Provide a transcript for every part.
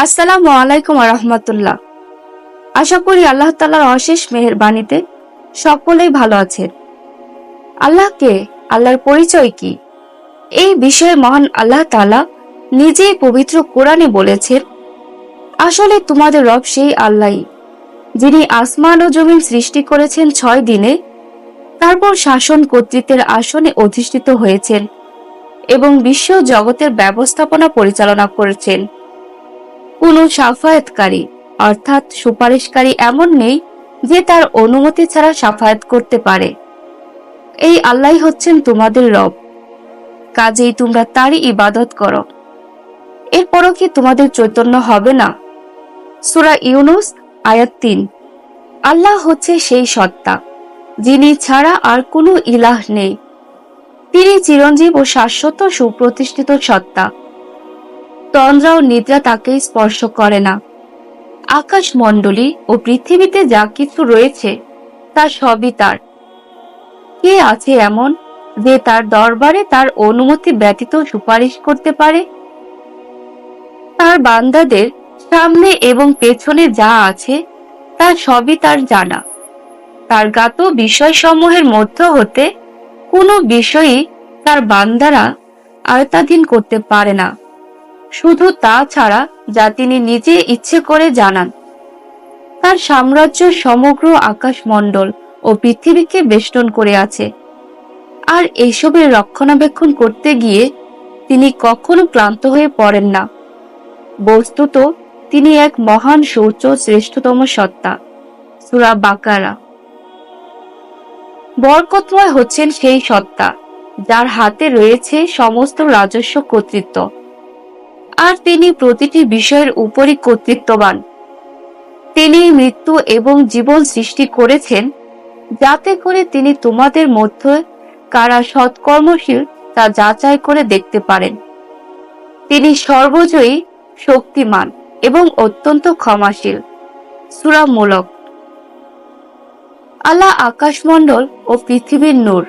আসসালামু আলাইকুম রহমতুল্লাহ। আশা করি আল্লাহ তাআলার অশেষ মেহেরবানিতে সকলেই ভালো আছেন। আল্লাহকে, আল্লাহর পরিচয় কি, এই বিষয়ে মহান আল্লাহ তাআলা নিজেই পবিত্র কোরআনে বলেছেন, আসলে তোমাদের রব সেই আল্লাহই, যিনি আসমান ও জমিন সৃষ্টি করেছেন 6 দিনে, তারপর শাসন কর্তৃত্বের আসনে অধিষ্ঠিত হয়েছেন এবং বিশ্ব জগতের ব্যবস্থাপনা পরিচালনা করেছেন। কোনো শাফায়াতকারী অর্থাৎ সুপারিশকারী এমন নেই যে তার অনুমতি ছাড়া শাফায়াত করতে পারে। এই আল্লাহই হচ্ছেন তোমাদের রব, কাজেই তোমরা তারই ইবাদত করো। এরপরও কি তোমাদের চৈতন্য হবে না? সূরা ইউনূস আয়াত ৩। আল্লাহ হচ্ছে সেই সত্তা, যিনি ছাড়া আর কোনো ইলাহ নেই। তিনি চিরঞ্জীব ও শাশ্বত সুপ্রতিষ্ঠিত সত্তা। তন্দ্রা ও নিদ্রা তাকে স্পর্শ করে না। আকাশমণ্ডলী ও পৃথিবীতে যা কিছু রয়েছে তা সবই তার। কে আছে এমন যে তার দরবারে তার অনুমতি ব্যতীত সুপারিশ করতে পারে? তার বান্দাদের সামনে এবং পেছনে যা আছে তা সবই তার জানা। তার জ্ঞাত বিষয়সমূহের মধ্য হতে কোনো বিষয়ই তার বান্দারা আয়ত্তাধীন করতে পারে না, শুধু তা ছাড়া যা তিনি নিজে ইচ্ছে করে জানান। তার সাম্রাজ্য সমগ্র আকাশমণ্ডল ও পৃথিবীকে বেষ্টন করে আছে, আর এসবের রক্ষণাবেক্ষণ করতে গিয়ে তিনি কখনো ক্লান্ত হয়ে পড়েন না। বস্তুত তিনি এক মহান সূর্য শ্রেষ্ঠতম সত্তা। সূরা বাকারা। বরকতময় হচ্ছেন সেই সত্তা যার হাতে রয়েছে সমস্ত রাজস্ব কর্তৃত্ব, আর তিনি প্রতিটি বিষয়ের উপরই কর্তৃত্ববান। তিনি মৃত্যু এবং জীবন সৃষ্টি করেছেন যাতে করে তিনি তোমাদের মধ্যে কারা সৎকর্মশীল তা যাচাই করে দেখতে পারেন। তিনি সর্বজয়ী, শক্তিমান এবং অত্যন্ত ক্ষমাশীল। সূরা মুলক। আল্লাহ আকাশমণ্ডল ও পৃথিবীর নূর।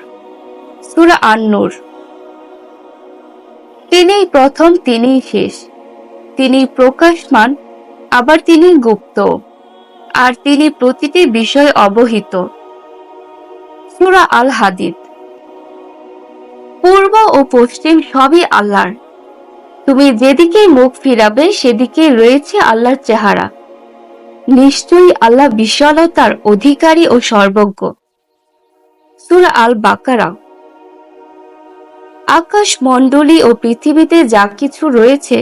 সূরা আন-নূর। তিনিই প্রথম, তিনিই শেষ। তিনি প্রকাশমান, আবার তিনি গুপ্ত, আর তিনি প্রতিটি বিষয় অবহিত। সূরা আল হাদিদ। পূর্ব ও পশ্চিম সবই আল্লাহর। তুমি যেদিকেই মুখ ফিরাবে সেদিকেই রয়েছে আল্লাহর চেহারা। নিশ্চয়ই আল্লাহ বিশালতার অধিকারী ও সর্বজ্ঞ। সূরা আল বাকারা। আকাশমণ্ডলী ও পৃথিবীতে যা কিছু রয়েছে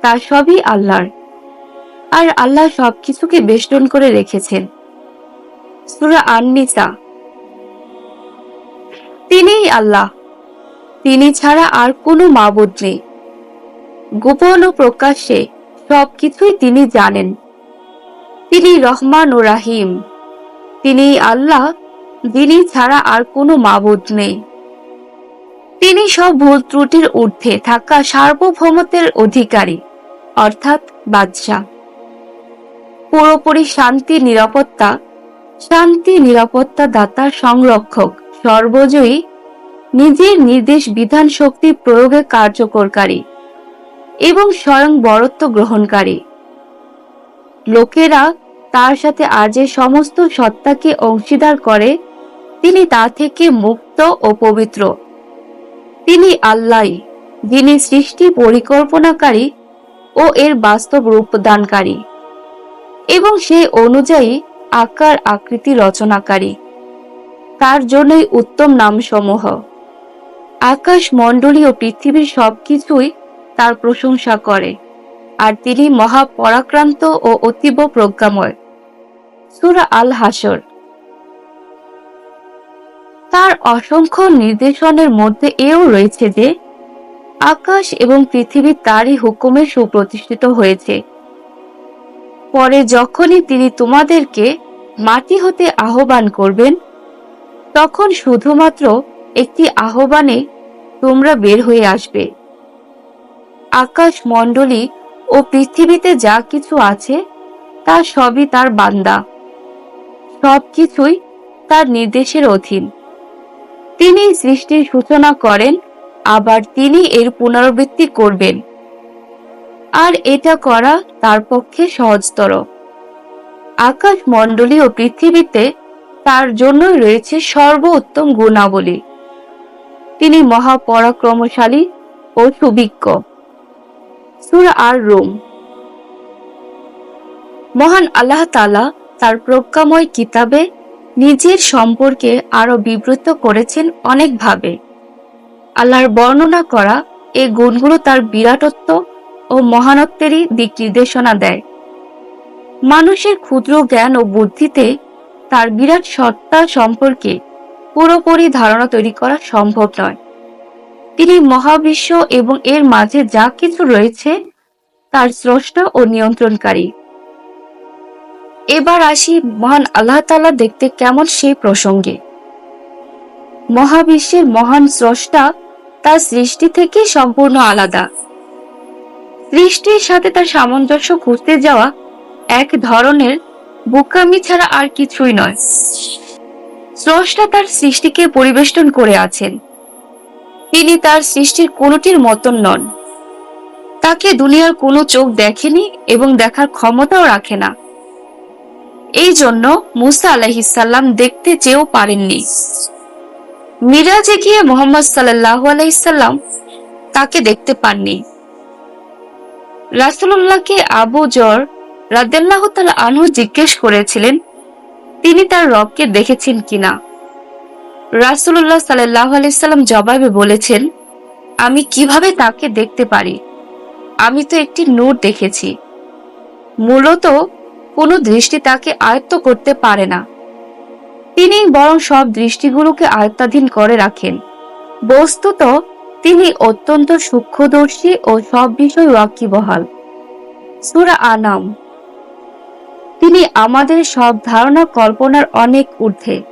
তা সবই আল্লাহর, আর আল্লাহ সবকিছুকে বেষ্টন করে রেখেছেন। সূরা আন-নিসা। তিনিই আল্লাহ, তিনি ছাড়া আর কোনো মাবুদ নেই। গোপন ও প্রকাশ্যে সবকিছুই তিনি জানেন। তিনি রহমান ও রাহিম। তিনি আল্লাহ, যিনি ছাড়া আর কোনো মাবুদ নেই। তিনি সব ভুল ত্রুটির ঊর্ধ্বে থাকা সার্বভৌমত্বের অধিকারী, অর্থাৎ বাদশাহ। পুরোপুরি শান্তি নিরাপত্তা দাতার সংরক্ষক, সর্বজয়ী, নিজের নির্দেশ বিধান শক্তি প্রয়োগে কার্যকরকারী এবং স্বয়ং বরত্ব গ্রহণকারী। লোকেরা তার সাথে আর যে সমস্ত সত্তাকে অংশীদার করে তিনি তা থেকে মুক্ত ও পবিত্র। তিনি আল্লাহই, যিনি সৃষ্টি পরিকল্পনাকারী ও এর বাস্তব রূপদানকারী এবং সে অনুযায়ী আকার আকৃতি রচনাকারী। তার জন্যই উত্তম নামসমূহ। আকাশমণ্ডলী ও পৃথিবীর সবকিছুই তার প্রশংসা করে, আর তিনি মহাপরাক্রান্ত ও অতীব প্রজ্ঞাময়। সূরা আল হাসর। তার অসংখ্য নির্দেশনের মধ্যে এও রয়েছে যে আকাশ এবং পৃথিবী তারই হুকুমে সুপ্রতিষ্ঠিত হয়েছে। পরে যখনই তিনি তোমাদেরকে মাটি হতে আহ্বান করবেন, তখন শুধুমাত্র একটি আহ্বানে তোমরা বের হয়ে আসবে। আকাশমণ্ডলী ও পৃথিবীতে যা কিছু আছে তা সবই তার বান্দা। সবকিছুই তার নির্দেশের অধীন। তিনি সৃষ্টির সূচনা করেন, আবার তিনি এর পুনরাবৃত্তি করবেন। আর এটা করা তার পক্ষে সহজতর। আকাশ মণ্ডলী ও পৃথিবীতে তার জন্যই রয়েছে সর্বোত্তম গুণাবলী। তিনি মহাপরাক্রমশালী ও সুবিজ্ঞ। সূরা আর-রুম। মহান আল্লাহ তাআলা তার প্রজ্ঞাময় কিতাবে নিজের সম্পর্কে আরো বিবৃত করেছেন অনেকভাবে। আল্লাহর বর্ণনা করা এই গুণগুলো তার বিরাটত্ব ও মহানত্বেরই দিক নির্দেশনা দেয়। মানুষের ক্ষুদ্র জ্ঞান ও বুদ্ধিতে তার বিরাট সত্তা সম্পর্কে পুরোপুরি ধারণা তৈরি করা সম্ভব নয়। তিনি মহাবিশ্ব এবং এর মাঝে যা কিছু রয়েছে তার স্রষ্টা ও নিয়ন্ত্রণকারী। এবার আসি মহান আল্লাহ তাআলা দেখতে কেমন সেই প্রসঙ্গে। মহাবিশ্বের মহান স্রষ্টা তার সৃষ্টি থেকে সম্পূর্ণ আলাদা। সৃষ্টির সাথে তার সামঞ্জস্য খুঁজতে যাওয়া এক ধরনের বোকামি ছাড়া আর কিছুই নয়। স্রষ্টা তার সৃষ্টিকে পরিবেষ্টন করে আছেন। তিনি তার সৃষ্টির কোনোটির মতন নন। তাকে দুনিয়ার কোনো চোখ দেখেনি এবং দেখার ক্ষমতাও রাখে না। এই জন্য মুসা আলাইহিস সালাম দেখতে চেয়েও পারেননি। মিরাজে গিয়ে মুহাম্মদ সাল্লাল্লাহু আলাইহি সাল্লাম তাকে দেখতে পাননি। রাসূলুল্লাহকে আবু যর রাদিয়াল্লাহু তাআলা আনহু জিজ্ঞেস করেছিলেন তিনি তার রবকে দেখেছেন কিনা। রাসূলুল্লাহ সাল্লাল্লাহু আলাইহি সাল্লাম জবাবে বলেছেন, আমি কিভাবে তাকে দেখতে পারি? আমি তো একটি নূর দেখেছি। মূলত কোনো দৃষ্টি তাকে আয়ত্ত করতে পারে না। তিনি বরং সব দৃষ্টিগুলোকে আয়ত্তাধীন করে রাখেন। বস্তুত তিনি অত্যন্ত সূক্ষ্মদর্শী ও সব বিষয় ওয়াকিবহাল। সূরা আনাম। তিনি আমাদের সব ধারণা কল্পনার অনেক ঊর্ধ্বে।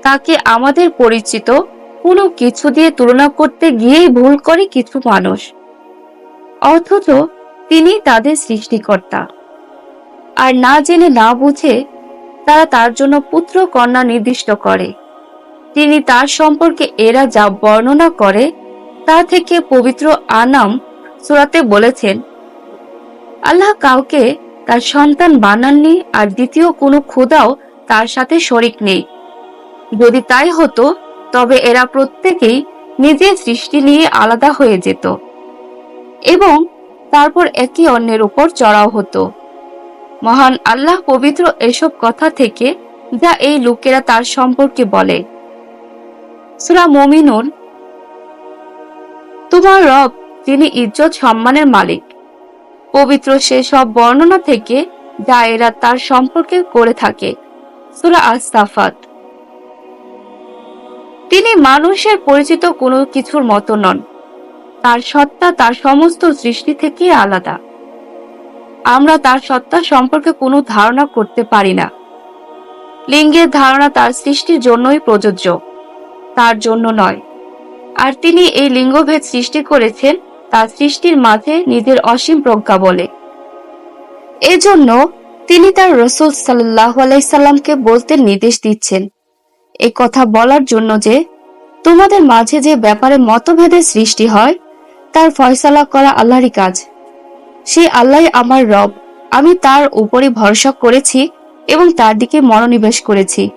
তাকে আমাদের পরিচিত কোনো কিছু দিয়ে তুলনা করতে গিয়েই ভুল করে কিছু মানুষ, অথচ তিনি তাদের সৃষ্টিকর্তা। আর না জেনে না বুঝে তারা তার জন্য পুত্র কন্যা নির্দিষ্ট করে। তিনি তার সম্পর্কে এরা যা বর্ণনা করে তা থেকে পবিত্র আনাম সূরাতে বলেছেন, আল্লাহ কাউকে তার সন্তান বানাননি আর দ্বিতীয় কোনো খোদাও তার সাথে শরিক নেই। যদি তাই হতো তবে এরা প্রত্যেকেই নিজের সৃষ্টি নিয়ে আলাদা হয়ে যেত এবং তারপর একে অন্যের উপর চড়াও হতো। মহান আল্লাহ পবিত্র এসব কথা থেকে যা এই লোকেরা তার সম্পর্কে বলে। সূরা মুমিনুন। তোমার রব যিনি ইজ্জত সম্মানের মালিক, পবিত্র সে সব বর্ণনা থেকে যা এরা তার সম্পর্কে করে থাকে। সূরা আস-সাফাত। তিনি মানুষের পরিচিত কোনো কিছুর মতো নন। তার সত্তা তার সমস্ত সৃষ্টি থেকে আলাদা। আমরা তার সত্তা সম্পর্কে কোনো ধারণা করতে পারি না। লিঙ্গের ধারণা তার সৃষ্টির জন্যই প্রযোজ্য, তার জন্য নয়। আর তিনি এই লিঙ্গভেদ সৃষ্টি করেছেন তার সৃষ্টির মাঝে নিজের অসীম প্রজ্ঞা বলে। এজন্য তিনি তার রাসূল সাল্লাল্লাহু আলাইহি সাল্লামকে বলতে নির্দেশ দিচ্ছেন এই কথা বলার জন্য যে তোমাদের মাঝে যে ব্যাপারে মতভেদের সৃষ্টি হয় তার ফয়সালা করা আল্লাহরই কাজ। সে আল্লাহই আমার রব, আমি তার উপরই ভরসা করেছি এবং তার দিকে মনোনিবেশ করেছি।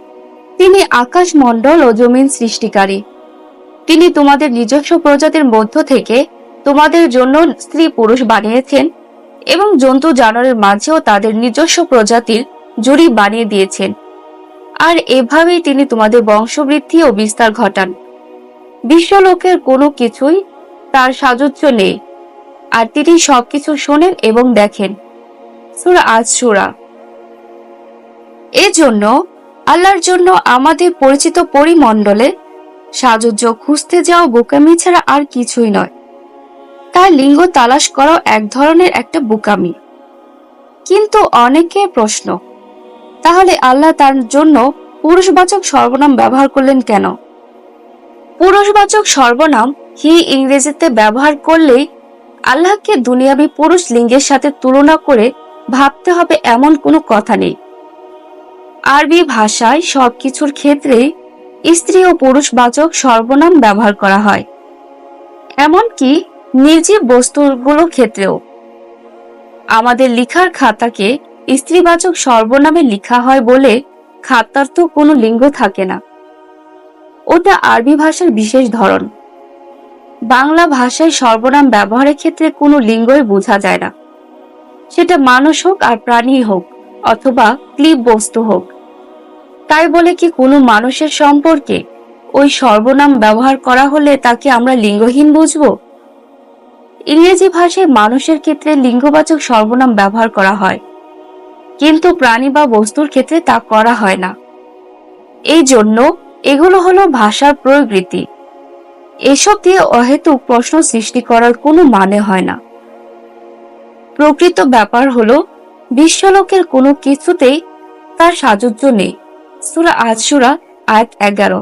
তিনি আকাশ মণ্ডল ও জমিন সৃষ্টিকারী। তিনি তোমাদের নিজস্ব প্রজাতির মধ্য থেকে তোমাদের জন্য স্ত্রী পুরুষ বানিয়েছেন এবং জন্তু জানোয়ারের মাঝেও তাদের নিজস্ব প্রজাতির জুড়ি বানিয়ে দিয়েছেন। আর এভাবেই তিনি তোমাদের বংশবৃদ্ধি ও বিস্তার ঘটান। বিশ্বলোকের কোনো কিছুই তার সাযুজ্য নেই, আর তিনি সবকিছু শোনেন এবং দেখেন। সূরা আশ-শূরা। এজন্য আল্লাহর জন্য আমাদের পরিচিত পরিমণ্ডলে সাযুজ্য খুঁজতে যাওয়া বোকামি ছাড়া আর কিছুই নয়। তার লিঙ্গ তালাশ করাও এক ধরনের একটা বোকামি। কিন্তু অনেকের প্রশ্ন, তাহলে আল্লাহ তার জন্য পুরুষবাচক সর্বনাম ব্যবহার করলেন কেন? পুরুষবাচক সর্বনাম হি ইংরেজিতে ব্যবহার করলেই আল্লাহকে দুনিয়াবি পুরুষ লিঙ্গের সাথে তুলনা করে ভাবতে হবে এমন কোনো কথা নেই। আরবি ভাষায় সবকিছুর ক্ষেত্রে স্ত্রী ও পুরুষবাচক সর্বনাম ব্যবহার করা হয়, এমনকি নির্জীব বস্তুগুলোর ক্ষেত্রেও। আমাদের লিখার খাতাকে স্ত্রীবাচক সর্বনামে লিখা হয় বলে খাতার তো কোনো লিঙ্গ থাকে না। ওটা আরবি ভাষার বিশেষ ধরন। বাংলা ভাষায় সর্বনাম ব্যবহারের ক্ষেত্রে কোনো লিঙ্গই বোঝা যায় না, সেটা মানুষ হোক আর প্রাণী হোক অথবা ক্লিব বস্তু হোক। তাই বলে কি কোনো মানুষের সম্পর্কে ওই সর্বনাম ব্যবহার করা হলে তাকে আমরা লিঙ্গহীন বুঝবো? ইংরেজি ভাষায় মানুষের ক্ষেত্রে লিঙ্গবাচক সর্বনাম ব্যবহার করা হয়, কিন্তু প্রাণী বা বস্তুর ক্ষেত্রে তা করা হয় না। এই জন্য এগুলো হলো ভাষার প্রয়োগরীতি। এসব দিয়ে অহেতুক প্রশ্ন সৃষ্টি করার কোনো মানে হয় না। প্রকৃত ব্যাপার হলো বিশ্বলোকের কোনো কিছুতেই তার সাযুজ্য নেই। সূরা আশ-শূরা আয়াত 11।